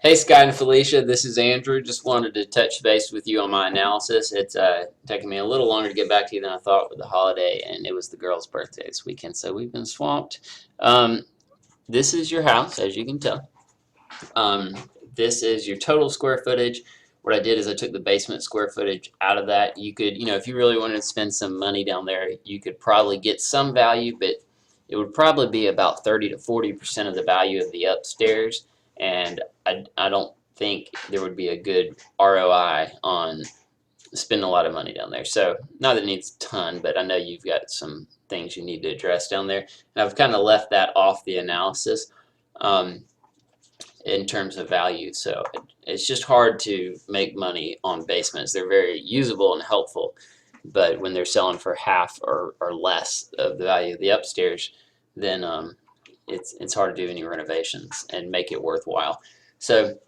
Hey, Scott and Felicia, this is Andrew. Just wanted to touch base with you on my analysis. It's taking me a little longer to get back to you than I thought with the holiday, and it was the girl's birthday this weekend, so we've been swamped. Um, this is your house, as you can tell. Um, this is your total square footage. What I did is I took the basement square footage out of that. You could, if you really wanted to spend some money down there, you could probably get some value, but it would probably be about 30 to 40% of the value of the upstairs. And I don't think there would be a good ROI on spending a lot of money down there. So not that it needs a ton, but I know you've got some things you need to address down there. And I've kind of left that off the analysis. In terms of value. So it's just hard to make money on basements. They're very usable and helpful, but when they're selling for half or less of the value of the upstairs, then it's hard to do any renovations and make it worthwhile. So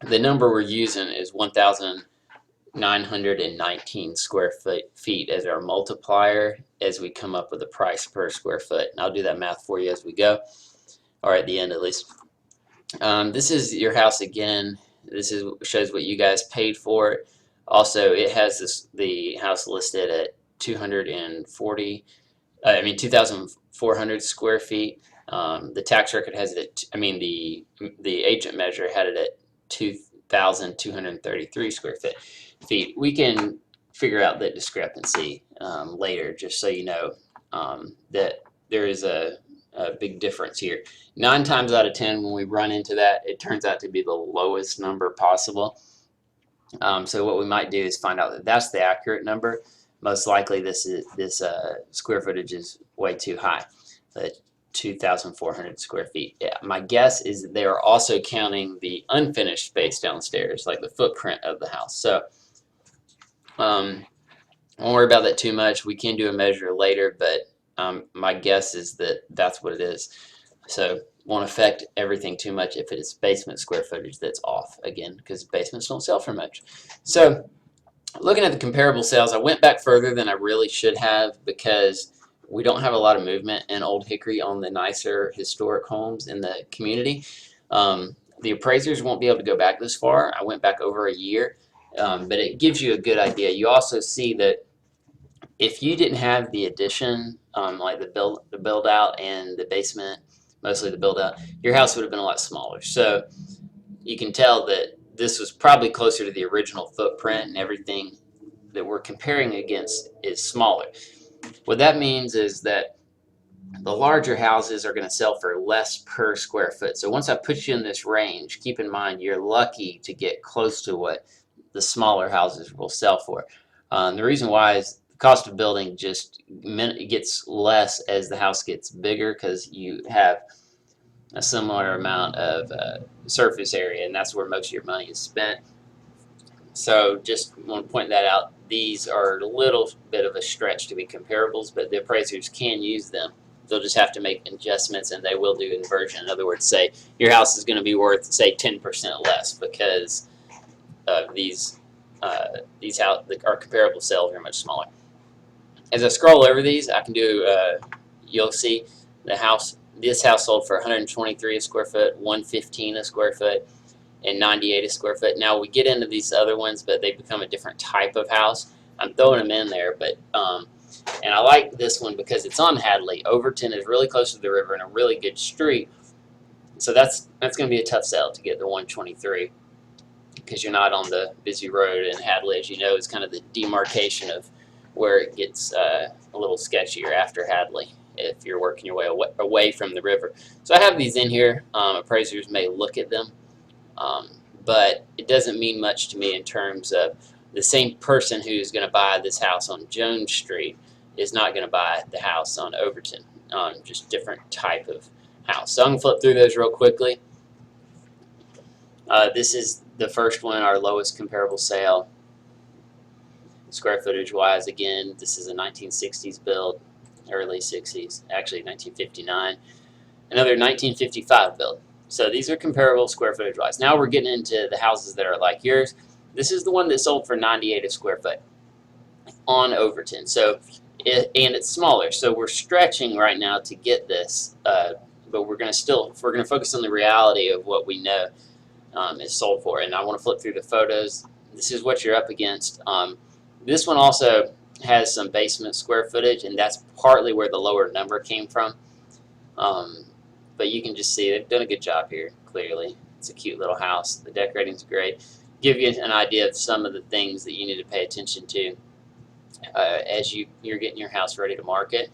the number we're using is 1,919 square feet as our multiplier as we come up with a price per square foot. And I'll do that math for you as we go, or at the end at least. This is your house again. This shows what you guys paid for it. Also, it has the house listed at 2,400 square feet. The tax record has it at, the agent measure had it at 2,233 square feet. We can figure out that discrepancy later, just so you know that there is a big difference here. 9 times out of 10, when we run into that, it turns out to be the lowest number possible. So what we might do is find out that that's the accurate number. Most likely, this square footage is way too high, but 2,400 square feet. Yeah, my guess is that they are also counting the unfinished space downstairs, like the footprint of the house. So won't worry about that too much. We can do a measure later, but my guess is that that's what it is. So won't affect everything too much if it is basement square footage that's off, again, because basements don't sell for much. So looking at the comparable sales, I went back further than I really should have because we don't have a lot of movement in Old Hickory on the nicer historic homes in the community. The appraisers won't be able to go back this far. I went back over a year, but it gives you a good idea. You also see that if you didn't have the addition, like the build out and the basement, mostly the build out, your house would have been a lot smaller. So you can tell that this was probably closer to the original footprint, and everything that we're comparing against is smaller. What that means is that the larger houses are going to sell for less per square foot. So once I put you in this range, keep in mind you're lucky to get close to what the smaller houses will sell for. The reason why is cost of building just gets less as the house gets bigger because you have a similar amount of surface area, and that's where most of your money is spent. So just want to point that out. These are a little bit of a stretch to be comparables, but the appraisers can use them. They'll just have to make adjustments, and they will do inversion. In other words, say your house is going to be worth, say, 10% less because these our comparable sales are much smaller. As I scroll over these, I can do. You'll see the house. This house sold for 123 a square foot, 115 a square foot, and 98 a square foot. Now we get into these other ones, but they become a different type of house. I'm throwing them in there, but and I like this one because it's on Hadley. Overton is really close to the river and a really good street, so that's going to be a tough sell to get the 123 because you're not on the busy road. And Hadley, as you know, is kind of the demarcation of where it gets a little sketchier after Hadley if you're working your way away from the river. So I have these in here. Appraisers may look at them, but it doesn't mean much to me in terms of the same person who's going to buy this house on Jones Street is not going to buy the house on Overton. Just different type of house. So I'm going to flip through those real quickly. This is the first one, our lowest comparable sale. Square footage wise, again, this is a 1960s build, early 60s, actually 1959. Another 1955 build. So these are comparable square footage wise. Now we're getting into the houses that are like yours. This is the one that sold for 98 a square foot on Overton. So and it's smaller. So we're stretching right now to get this, but we're going to focus on the reality of what we know. is sold for. And I want to flip through the photos. This is what you're up against. This one also has some basement square footage, and that's partly where the lower number came from. But you can just see they've done a good job here, clearly. It's a cute little house. The decorating's great. Give you an idea of some of the things that you need to pay attention to as you're getting your house ready to market.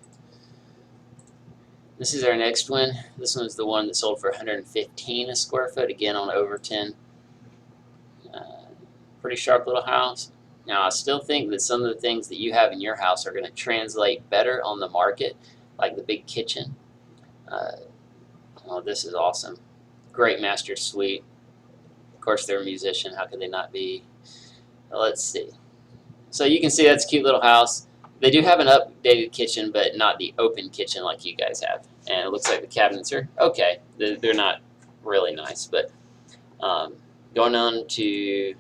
This is our next one. This one's the one that sold for $115 a square foot, again on Overton. Pretty sharp little house. Now, I still think that some of the things that you have in your house are going to translate better on the market, like the big kitchen. Oh, this is awesome. Great master suite. Of course, they're a musician. How could they not be? Let's see. So you can see that's a cute little house. They do have an updated kitchen, but not the open kitchen like you guys have. And it looks like the cabinets are okay. They're not really nice, but going on to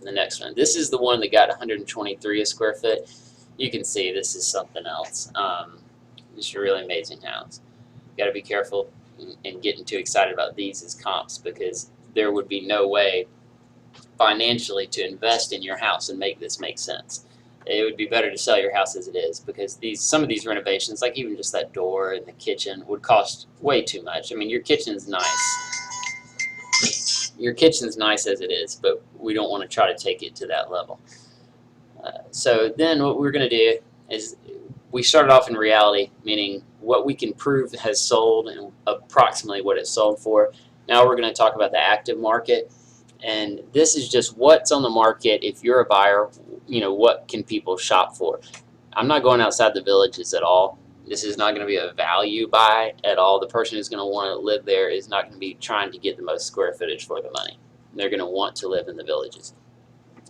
the next one. This is the one that got 123 a square foot. You can see this is something else. Just a really amazing house. Got to be careful and getting too excited about these as comps, because there would be no way financially to invest in your house and make this make sense. It would be better to sell your house as it is, because some of these renovations, like even just that door and the kitchen, would cost way too much. I mean, your kitchen's nice. Your kitchen's nice as it is, but we don't want to try to take it to that level. So then what we're going to do is we started off in reality, meaning what we can prove has sold and approximately what it sold for. Now we're going to talk about the active market, and this is just what's on the market. If you're a buyer, you know, what can people shop for? I'm not going outside the villages at all. This is not going to be a value buy at all. The person who's going to want to live there is not going to be trying to get the most square footage for the money. They're going to want to live in the villages.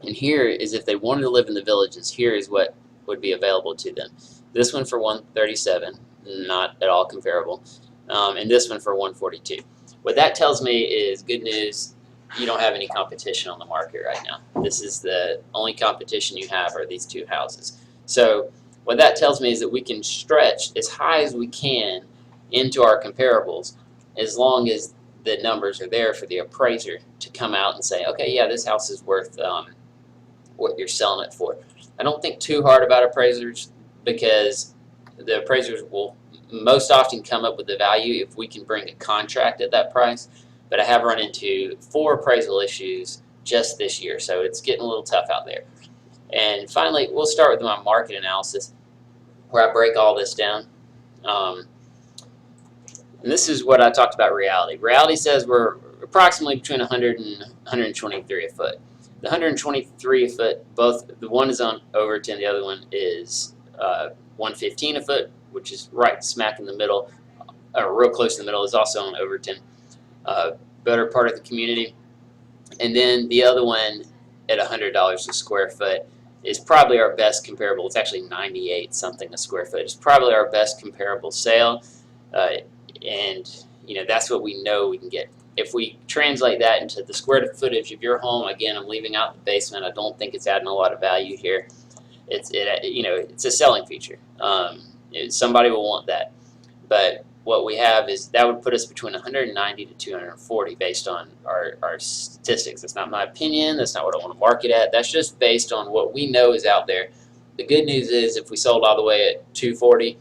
And here is, if they wanted to live in the villages, here is what would be available to them. This one for $137, not at all comparable, and this one for $142. What that tells me is good news. You don't have any competition on the market right now. This is the only competition you have are these two houses. So what that tells me is that we can stretch as high as we can into our comparables, as long as the numbers are there for the appraiser to come out and say, okay, yeah, this house is worth what you're selling it for. I don't think too hard about appraisers, because the appraisers will most often come up with the value if we can bring a contract at that price. But I have run into 4 appraisal issues just this year, so it's getting a little tough out there. And finally, we'll start with my market analysis, where I break all this down. And this is what I talked about reality. Reality says we're approximately between 100 and 123 a foot. The 123 a foot, both, the one is on Overton, the other one is 115 a foot, which is right smack in the middle, or real close to the middle, is also on Overton. Better part of the community. And then the other one at $100 a square foot is probably our best comparable. It's actually 98 something a square foot. It's probably our best comparable sale, and you know, that's what we know we can get. If we translate that into the square footage of your home, again, I'm leaving out the basement. I don't think it's adding a lot of value here. You know, it's a selling feature. Somebody will want that, but what we have is that would put us between 190 to 240 based on our statistics. That's not my opinion. That's not what I want to market at. That's just based on what we know is out there. The good news is if we sold all the way at 240,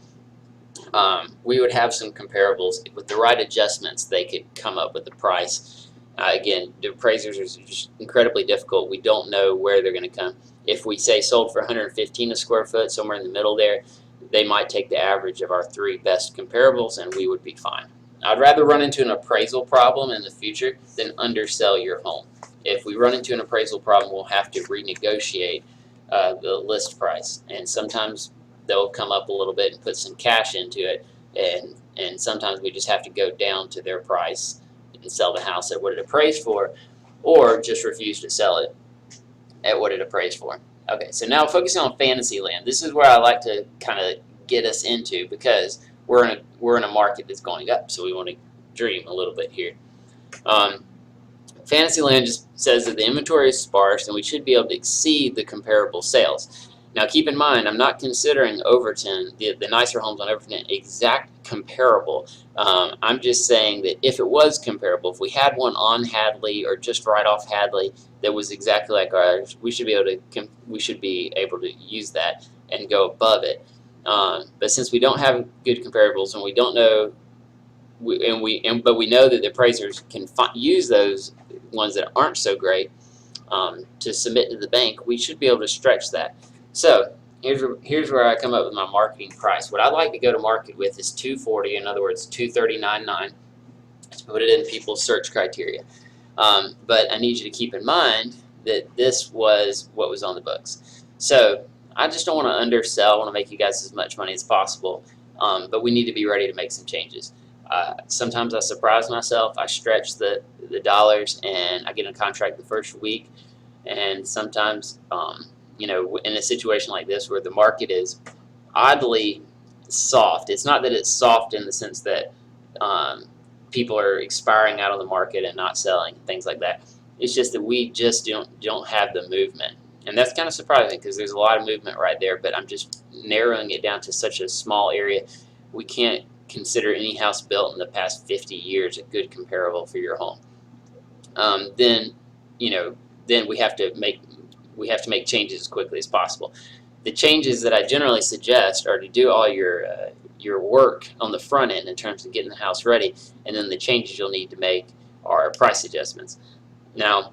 we would have some comparables. With the right adjustments, they could come up with the price. Again, the appraisers are just incredibly difficult. We don't know where they're going to come. If we say sold for 115 a square foot, somewhere in the middle there, they might take the average of our 3 best comparables and we would be fine. I'd rather run into an appraisal problem in the future than undersell your home. If we run into an appraisal problem, we'll have to renegotiate the list price, and sometimes they'll come up a little bit and put some cash into it, and sometimes we just have to go down to their price and sell the house at what it appraised for, or just refuse to sell it at what it appraised for. Okay, so now focusing on Fantasyland. This is where I like to kind of get us into, because we're in a market that's going up, so we want to dream a little bit here. Fantasyland just says that the inventory is sparse and we should be able to exceed the comparable sales. Now keep in mind, I'm not considering Overton, the nicer homes on Overton, exact comparable. I'm just saying that if it was comparable, if we had one on Hadley or just right off Hadley that was exactly like ours, we should be able to use that and go above it. But since we don't have good comparables and we don't know, but we know that the appraisers can use those ones that aren't so great to submit to the bank, we should be able to stretch that. So here's where I come up with my marketing price. What I like to go to market with is $240, in other words, $239.9, to put it in people's search criteria. But I need you to keep in mind that this was what was on the books. So I just don't want to undersell. I want to make you guys as much money as possible, but we need to be ready to make some changes. Sometimes I surprise myself. I stretch the dollars and I get in a contract the first week. And sometimes, in a situation like this where the market is oddly soft, it's not that it's soft in the sense that people are expiring out on the market and not selling, things like that. It's just that we just don't have the movement. And that's kind of surprising because there's a lot of movement right there, but I'm just narrowing it down to such a small area. We can't consider any house built in the past 50 years a good comparable for your home. Then we have to make changes as quickly as possible. The changes that I generally suggest are to do all your work on the front end in terms of getting the house ready, and then the changes you'll need to make are price adjustments. Now,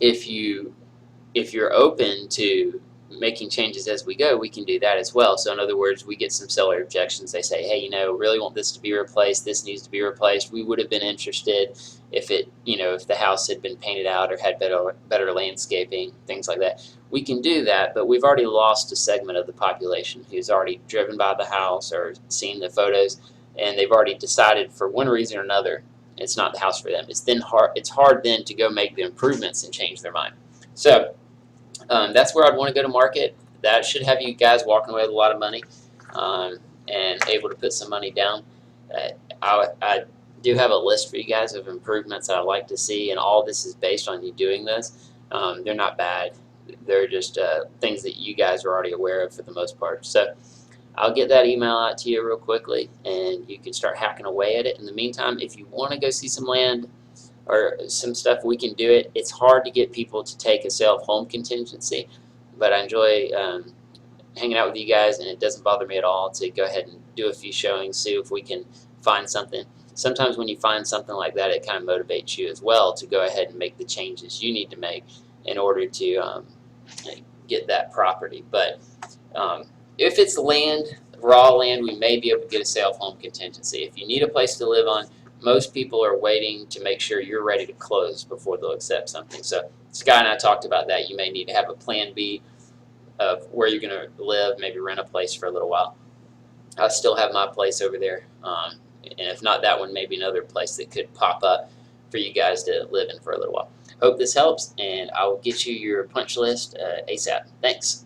if you're open to making changes as we go, we can do that as well. So in other words, we get some seller objections. They say, hey, really want this to be replaced. This needs to be replaced. We would have been interested if the house had been painted out or had better landscaping, things like that. We can do that, but we've already lost a segment of the population who's already driven by the house or seen the photos, and they've already decided for one reason or another it's not the house for them. It's hard then to go make the improvements and change their mind. So that's where I'd want to go to market. That should have you guys walking away with a lot of money and able to put some money down. I do have a list for you guys of improvements that I'd like to see, and all this is based on you doing this. They're not bad. They're just things that you guys are already aware of for the most part. So I'll get that email out to you real quickly, and you can start hacking away at it. In the meantime, if you want to go see some land or some stuff, we can do it. It's hard to get people to take a sale of home contingency, but I enjoy hanging out with you guys, and it doesn't bother me at all to go ahead and do a few showings, see if we can find something. Sometimes when you find something like that, it kind of motivates you as well to go ahead and make the changes you need to make in order to get that property. But if it's land, raw land, we may be able to get a sale of home contingency. If you need a place to live on, most people are waiting to make sure you're ready to close before they'll accept something. So Scott and I talked about that. You may need to have a plan B of where you're going to live, maybe rent a place for a little while. I still have my place over there, and if not that one, maybe another place that could pop up for you guys to live in for a little while. Hope this helps, and I will get you your punch list ASAP. Thanks.